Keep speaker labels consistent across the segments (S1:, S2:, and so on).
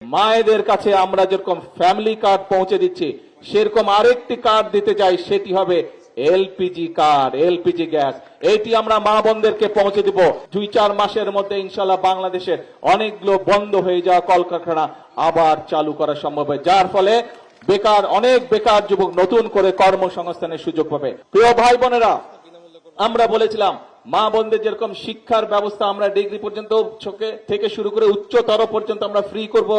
S1: মায়েদের কাছে আমরা যেরকম ফ্যামিলি কার্ড পৌঁছে দিচ্ছি সেরকম আরেকটি কার্ড দিতে চাই, সেটি হবে এলপিজি কার্ড, এলপিজি গ্যাস। এটি আমরা মা বোনদেরকে পৌঁছে দিব। 2-4 মাসের মধ্যে ইনশাআল্লাহ বাংলাদেশে অনেকগুলো বন্ধ হয়ে যাওয়া কলকারখানা আবার চালু করা সম্ভব হয়, যার ফলে অনেক বেকার যুবক নতুন করে কর্মসংস্থানের সুযোগ পাবে। প্রিয় ভাই বোনেরা, আমরা বলেছিলাম মা বোনদের যেরকম শিক্ষার ব্যবস্থা আমরা ডিগ্রি পর্যন্ত থেকে শুরু করে উচ্চতর পর্যন্ত আমরা ফ্রি করব,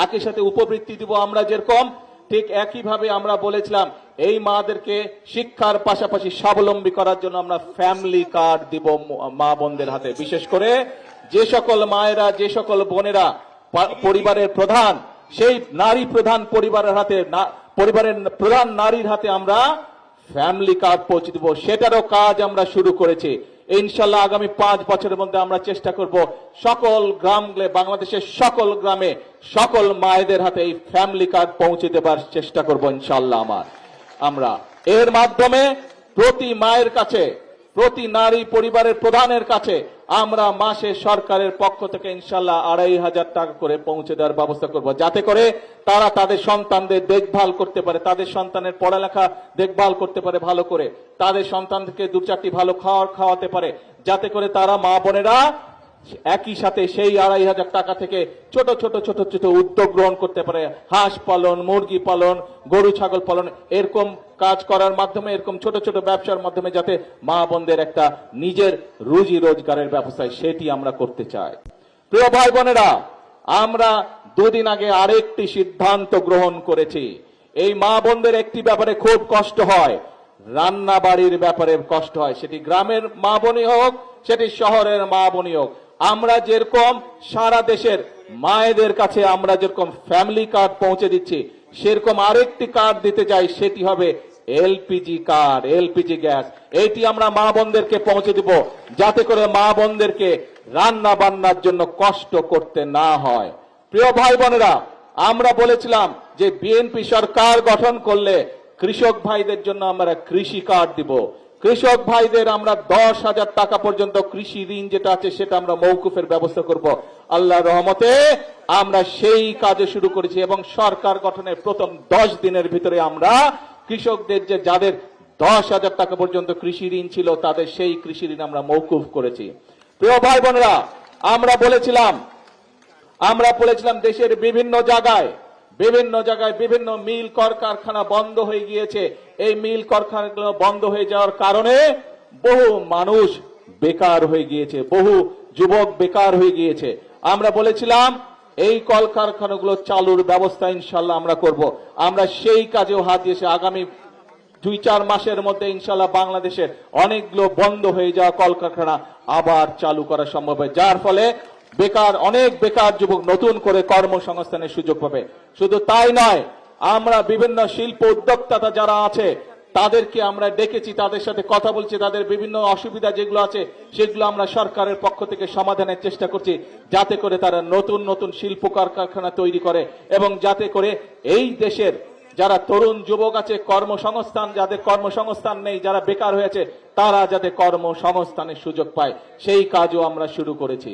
S1: একই সাথে উপবৃত্তি দিব। আমরা যেরকম ঠিক একইভাবে আমরা বলেছিলাম এই মাদেরকে শিক্ষার পাশাপাশি স্বাবলম্বী করার জন্য আমরা ফ্যামিলি কার্ড দিব মা বোনদের হাতে। বিশেষ করে যে সকল মায়েরা, যে সকল বোনেরা পরিবারের প্রধান, সেই নারী প্রধান পরিবারের হাতে, পরিবারের প্রধান নারীর হাতে আমরা ফ্যামিলি কার্ড পৌঁছে দিব। সেটারও কাজ আমরা শুরু করেছি। ইনশাআল্লাহ আগামী 5 বছরের মধ্যে আমরা চেষ্টা করব সকল বাংলাদেশের সকল গ্রামে সকল মায়েদের হাতে এই ফ্যামিলি কার্ড পৌঁছে দেবার চেষ্টা করব ইনশাআল্লাহ। আমরা এর মাধ্যমে প্রতি মায়ের কাছে, প্রতি নারী পরিবারের প্রধানের কাছে আমরা মাসে সরকারের পক্ষ থেকে ইনশাআল্লাহ 2500 টাকা করে পৌঁছে দেওয়ার ব্যবস্থা করব, যাতে করে তারা তাদের সন্তানদের দেখভাল করতে পারে, তাদের সন্তানের পড়ালেখা দেখভাল করতে পারে ভালো করে, তাদের সন্তানকে 2-4টি ভালো খাওয়াতে পারে, যাতে করে তারা মা বোনেরা একই সাথে সেই 2500 টাকা থেকে ছোট ছোট উদ্যোগ গ্রহণ করতে পারে। হাঁস পালন, মুরগি পালন, গরু ছাগল পালন, এরকম কাজ করার মাধ্যমে, এরকম ছোট ছোট ব্যবসার মাধ্যমে যাতে মা বোনদের একটা নিজের রুজি রোজগারের ব্যবস্থা, সেটি আমরা করতে চাই। প্রিয় ভাই বোনেরা, আমরা 2 দিন আগে আরেকটি সিদ্ধান্ত গ্রহণ করেছি। এই মা বোনদের একটি ব্যাপারে খুব কষ্ট হয়, রান্না বাড়ির ব্যাপারে কষ্ট হয়, সেটি গ্রামের মা বোনই হোক, সেটি শহরের মা বোনই হোক। আমরা যেরকম সারা দেশের মায়েদের কাছে আমরা যেরকম ফ্যামিলি কার্ড পৌঁছে দিচ্ছি, সেরকম আরেকটি কার্ড দিতে চাই, সেটি হবে এলপিজি কার্ড, এলপিজি গ্যাস। এটি আমরা মা বোনদেরকে পৌঁছে দিব, যাতে করে মা বোনদেরকে রান্না বান্নার জন্য কষ্ট করতে না হয়। প্রিয় ভাই বোনেরা, আমরা বলেছিলাম যে বিএনপি সরকার গঠন করলে কৃষক ভাইদের জন্য আমরা কৃষি কার্ড দিব। কৃষক ভাইদের আমরা 10,000 টাকা পর্যন্ত কৃষি ঋণ যেটা আছে সেটা আমরা মওকুফের ব্যবস্থা করব। আল্লাহর রহমতে আমরা সেই কাজে শুরু করেছি এবং সরকার গঠনের প্রথম 10 দিনের ভিতরে আমরা কৃষকদের যাদের 10,000 টাকা পর্যন্ত কৃষি ঋণ ছিল তাদের সেই কৃষি ঋণ আমরা মওকুফ করেছি। প্রিয় ভাই বোনেরা, আমরা বলেছিলাম দেশের বিভিন্ন জায়গায় বিভিন্ন মিল কলকারখানা বন্ধ হয়ে গিয়েছে। এই মিল কলকারখানাগুলো বন্ধ হয়ে যাওয়ার কারণে বহু মানুষ বেকার হয়ে গিয়েছে, বহু যুবক বেকার হয়ে গিয়েছে। আমরা বলেছিলাম এই কলকারখানাগুলো চালুর ব্যবস্থা ইনশাআল্লাহ আমরা করব। আমরা সেই কাজেও হাত দিয়েছি। আগামী 2-4 মাসের মধ্যে ইনশাআল্লাহ বাংলাদেশের অনেকগুলো বন্ধ হয়ে যাওয়া কলকারখানা আবার চালু করা সম্ভব হয়, যার ফলে অনেক বেকার যুবক নতুন করে কর্মসংস্থানের সুযোগ পাবে। শুধু তাই নয়, আমরা বিভিন্ন শিল্প উদ্যোক্তা যারা আছে তাদেরকে আমরা ডেকেছি, তাদের সাথে কথা বলছি, তাদের বিভিন্ন অসুবিধা যেগুলো আছে সেগুলো আমরা সরকারের পক্ষ থেকে সমাধানের চেষ্টা করছি, যাতে করে তারা নতুন শিল্প কারখানা তৈরি করে এবং যাতে করে এই দেশের যারা তরুণ যুবক আছে যাদের কর্মসংস্থান নেই, যারা বেকার হয়েছে, তারা যাতে কর্মসংস্থানের সুযোগ পায়, সেই কাজও আমরা শুরু করেছি।